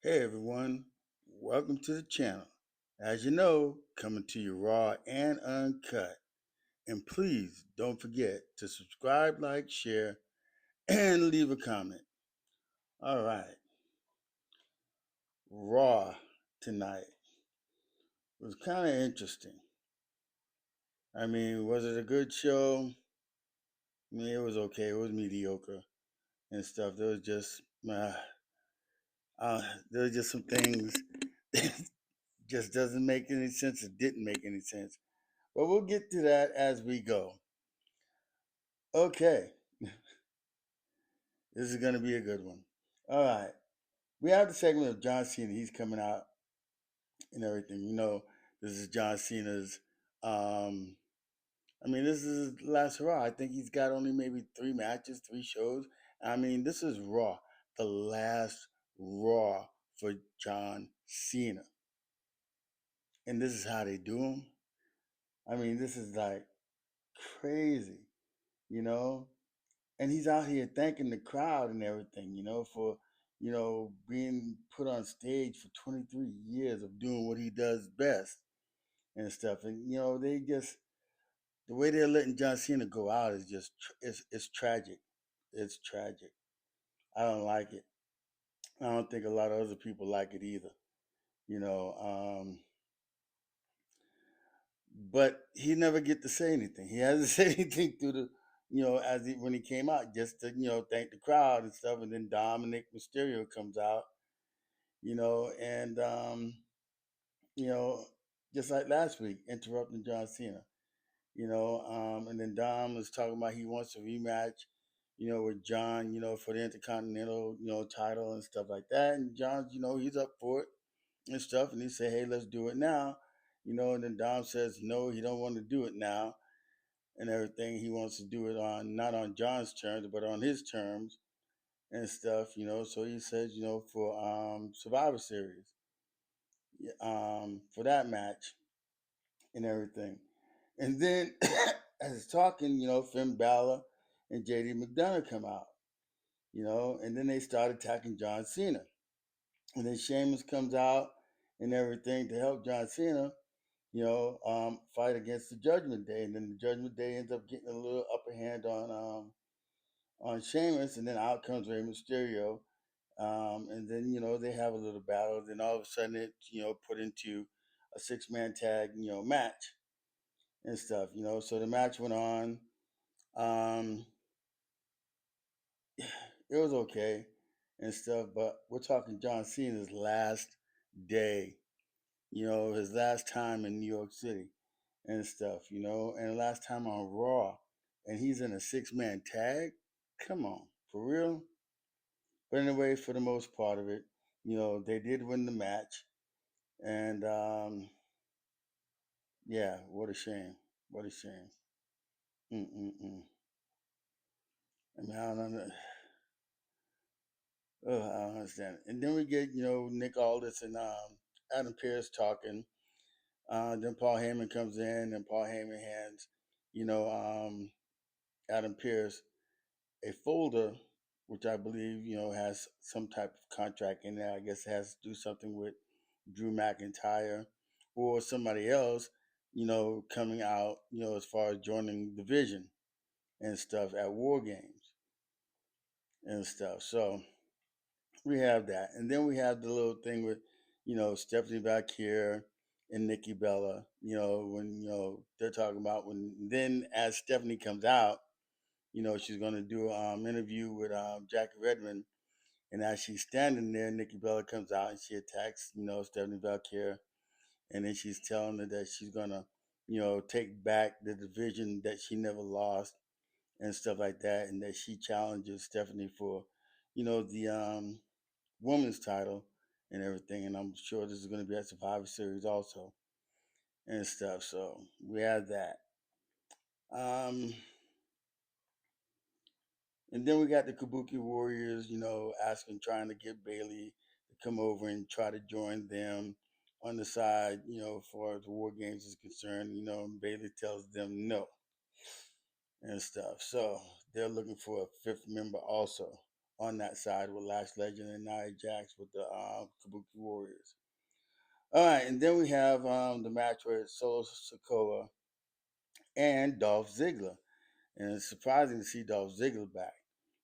Hey everyone, welcome to the channel. As you know, coming to you raw and uncut. And please don't forget to subscribe, like, share, and leave a comment. All right, Raw tonight was kind of interesting. I mean, was it a good show? I mean, it was okay. It was mediocre and stuff. There was just some things that just doesn't make any sense. It didn't make any sense. But we'll get to that as we go. Okay, this is going to be a good one. All right. We have the segment of John Cena. He's coming out and everything. This is John Cena's. Um, this is his last Raw. I think he's got only maybe 3 matches, 3 shows. I mean, this is Raw, the last Raw for John Cena. And this is how they do him. I mean, this is like crazy, you know? And he's out here thanking the crowd and everything, for being put on stage for 23 years of doing what he does best and stuff. And they just the way they're letting John Cena go out is just it's tragic. It's tragic. I don't like it. I don't think a lot of other people like it either. You know, um, but he never get to say anything. He hasn't said anything through the when he came out, just to thank the crowd and stuff. And then Dominic Mysterio comes out, and you know, just like last week, interrupting John Cena, and then Dom was talking about he wants a rematch, with John, for the Intercontinental, title and stuff like that. And John's, he's up for it and stuff, and he said, hey, let's do it now, and then Dom says no, he don't want to do it now and everything. He wants to do it on not on John's terms, but on his terms and stuff, So he says, for Survivor Series, for that match and everything. And then as it's talking, Finn Balor and JD McDonough come out, and then they start attacking John Cena. And then Shamus comes out and everything to help John Cena, fight against the Judgment Day. And then the Judgment Day ends up getting a little upper hand on Sheamus, and then out comes Rey Mysterio. And then, they have a little battle. Then all of a sudden it, put into a 6-man tag, match and stuff, So the match went on. Um, it was okay and stuff, but we're talking John Cena's last day, his last time in New York City and stuff, and the last time on Raw, and he's in a 6-man tag. Come on, for real? But anyway, for the most part of it, they did win the match, and yeah, what a shame, what a shame. Mm-mm-mm. I mean, I don't understand. And then we get, Nick Aldis and Adam Pearce talking. Then Paul Heyman comes in, and Paul Heyman hands, you know, um, Adam Pearce a folder, which I believe, has some type of contract in there. I guess it has to do something with Drew McIntyre or somebody else, coming out, as far as joining the Vision and stuff at War Games and stuff. So we have that. And then we have the little thing with, Stephanie back here and Nikki Bella, when, they're talking about when, then as Stephanie comes out, she's going to do an interview with Jackie Redmond. And as she's standing there, Nikki Bella comes out and she attacks, Stephanie Valkyrie. And then she's telling her that she's going to, take back the division that she never lost and stuff like that. And that she challenges Stephanie for, the women's title and everything. And I'm sure this is going to be at Survivor Series also and stuff. So we have that. Um, and then we got the Kabuki Warriors, asking, trying to get Bailey to come over and try to join them on the side, as far as the War Games is concerned, and Bailey tells them no and stuff. So they're looking for a fifth member also. on that side with Lash Legend and Nia Jax with the Kabuki Warriors. All right, and then we have the match with Solo Sokoa and Dolph Ziggler, and it's surprising to see Dolph Ziggler back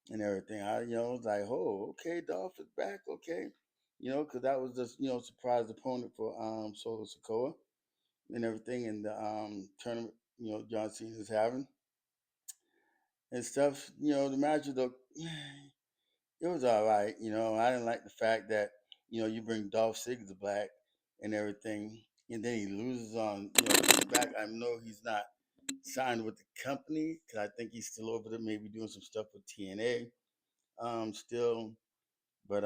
and everything. I was like, oh, okay, Dolph is back, okay, because that was just surprise opponent for Solo Sokoa and everything in the tournament. John Cena is having and stuff. The match was it was all right. I didn't like the fact that you bring Dolph Ziggler back and everything, and then he loses on coming back. I know he's not signed with the company because I think he's still over there, maybe doing some stuff with TNA, still. But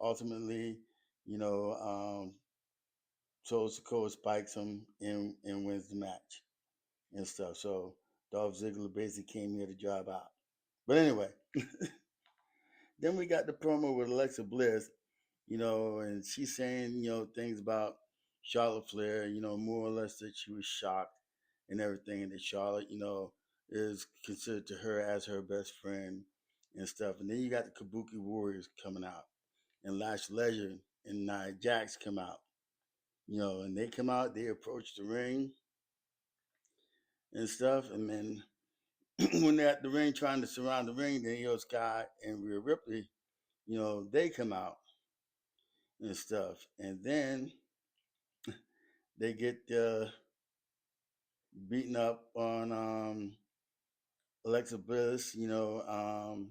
ultimately, you know, um, so Sokoa spikes him and wins the match and stuff. So Dolph Ziggler basically came here to job out. But anyway, then we got the promo with Alexa Bliss, and she's saying, things about Charlotte Flair, more or less that she was shocked and everything, and that Charlotte, is considered to her as her best friend and stuff. And then you got the Kabuki Warriors coming out, and Lash Legend and Nia Jax come out, and they come out, they approach the ring and stuff, and then when they're at the ring trying to surround the ring, then Io Sky and Rhea Ripley, they come out and stuff, and then they get beaten up on Alexa Bliss, Io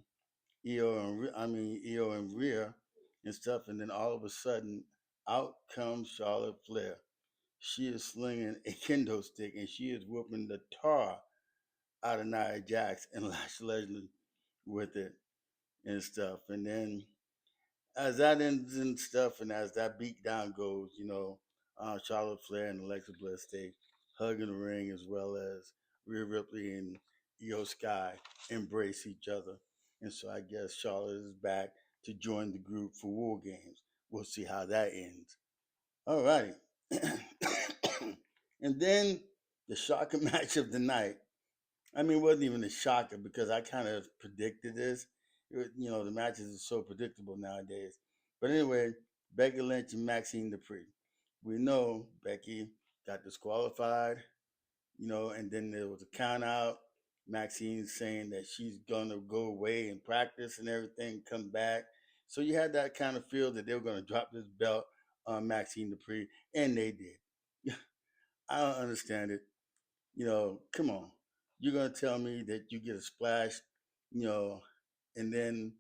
and Rhea and stuff, and then all of a sudden, out comes Charlotte Flair. She is slinging a kendo stick and she is whooping the tar out of Nia Jax and Lash Legend with it and stuff. And then as that ends and stuff, and as that beat down goes, Charlotte Flair and Alexa Bliss they hug in the ring as well as Rhea Ripley and Io Sky embrace each other. And so I guess Charlotte is back to join the group for War Games. We'll see how that ends. All righty. And then the shocker match of the night. I mean, it wasn't even a shocker because I kind of predicted this. The matches are so predictable nowadays. But anyway, Becky Lynch and Maxine DuPree. We know Becky got disqualified, and then there was a count out. Maxine saying that she's gonna go away and practice and everything, come back. So you had that kind of feel that they were gonna drop this belt on Maxine DuPree, and they did. I don't understand it. Come on. You're gonna tell me that you get a splash, you know, and then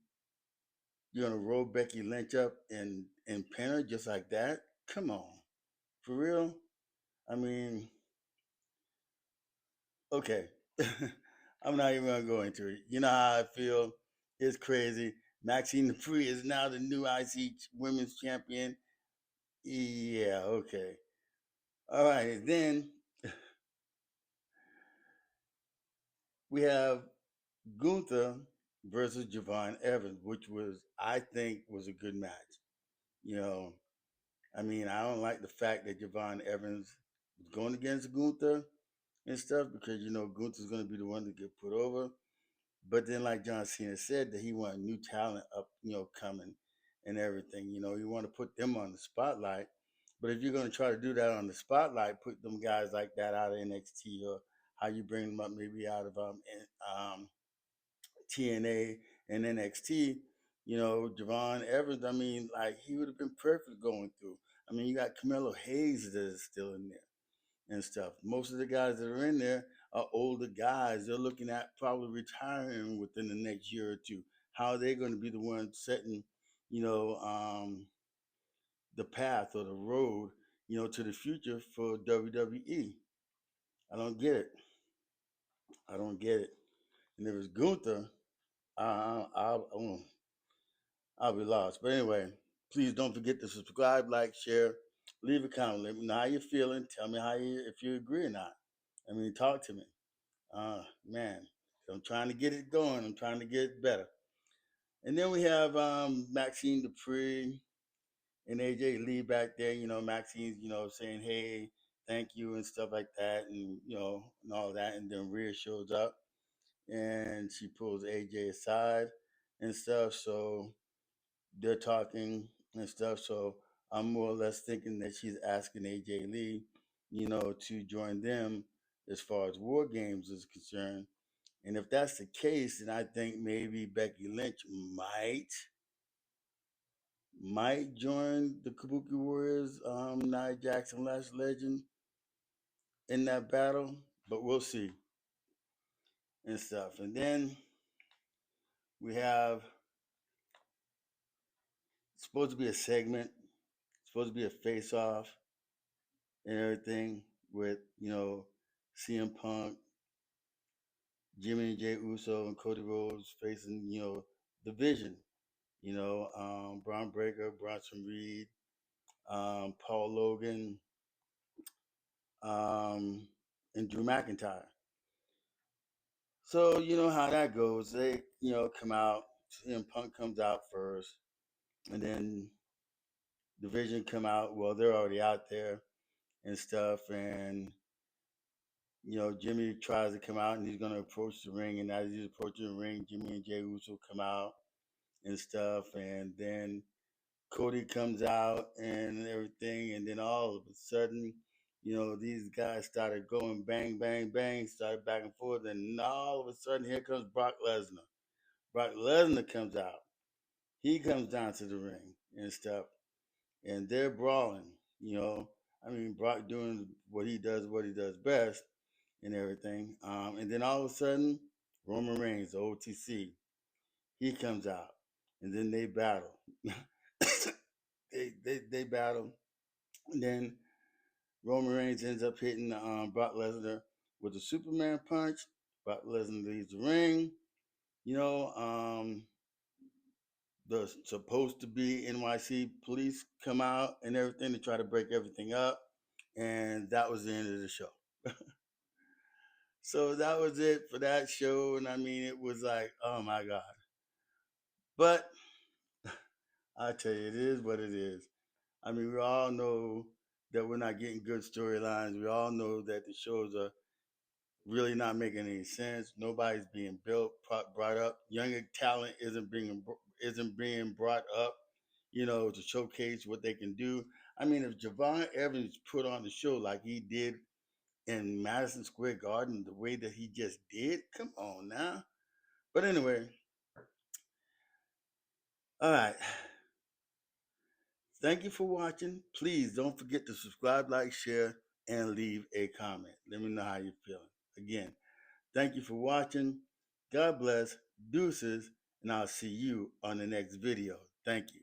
you're gonna roll Becky Lynch up and pin her just like that? Come on, for real? I mean, okay. I'm not even gonna go into it. You know how I feel. It's crazy. Maxine Dupree is now the new IC Women's Champion. Yeah, okay. All right. Then we have Gunther versus Javon Evans, which was I think was a good match. You know, I mean, I don't like the fact that Javon Evans was going against Gunther and stuff because Gunther's going to be the one to get put over. But then, like John Cena said, that he wanted new talent up, coming and everything. He want to put them on the spotlight. But if you're going to try to do that on the spotlight, put them guys like that out of NXT or how you bring them up maybe out of TNA and NXT, Javon Evans, I mean, like he would have been perfect going through. I mean, you got Camelo Hayes that is still in there and stuff. Most of the guys that are in there are older guys. They're looking at probably retiring within the next year or two. How are they going to be the ones setting, you know, um, the path or the road, to the future for WWE? I don't get it. I don't get it. And if it's Gunther, I'll be lost. But anyway, please don't forget to subscribe, like, share, leave a comment. Let me know how you're feeling. Tell me if you agree or not. I mean, talk to me. Man, I'm trying to get it going. I'm trying to get it better. And then we have Maxine Dupree and AJ Lee back there. Maxine's, saying, hey, thank you and stuff like that and all that. And then Rhea shows up and she pulls AJ aside and stuff. So they're talking and stuff. So I'm more or less thinking that she's asking AJ Lee, to join them as far as War Games is concerned. And if that's the case, then I think maybe Becky Lynch might join the Kabuki Warriors, Nia Jackson, Last Legend in that battle, but we'll see and stuff. And then we have supposed to be a segment, supposed to be a face off and everything with, CM Punk, Jimmy and Jay Uso, and Cody Rhodes facing, the Vision, Braun Breaker, Bronson Reed, Paul Logan, and Drew McIntyre. So you know how that goes. They, come out. CM Punk comes out first, and then Division come out. Well, they're already out there and stuff, and Jimmy tries to come out, and he's gonna approach the ring, and as he's approaching the ring, Jimmy and Jey Uso come out and stuff, and then Cody comes out and everything, and then all of a sudden, these guys started going bang, bang, bang, started back and forth, and all of a sudden, here comes Brock Lesnar. Brock Lesnar comes out. He comes down to the ring and stuff, and they're brawling. I mean, Brock doing what he does best, and everything. And then all of a sudden, Roman Reigns, the OTC, he comes out, and then they battle. they battle, and then Roman Reigns ends up hitting Brock Lesnar with a Superman punch. Brock Lesnar leaves the ring. You know, the supposed to be NYC police come out and everything to try to break everything up, and that was the end of the show. So that was it for that show, and I mean, it was like, oh my god. But I tell you, it is what it is. I mean, we all know that we're not getting good storylines. We all know that the shows are really not making any sense. Nobody's being brought up. Younger talent isn't being brought up, to showcase what they can do. I mean, if Javon Evans put on the show like he did in Madison Square Garden, the way that he just did, come on now. But anyway, all right. Thank you for watching. Please don't forget to subscribe, like, share, and leave a comment. Let me know how you're feeling. Again, thank you for watching. God bless, deuces, and I'll see you on the next video. Thank you.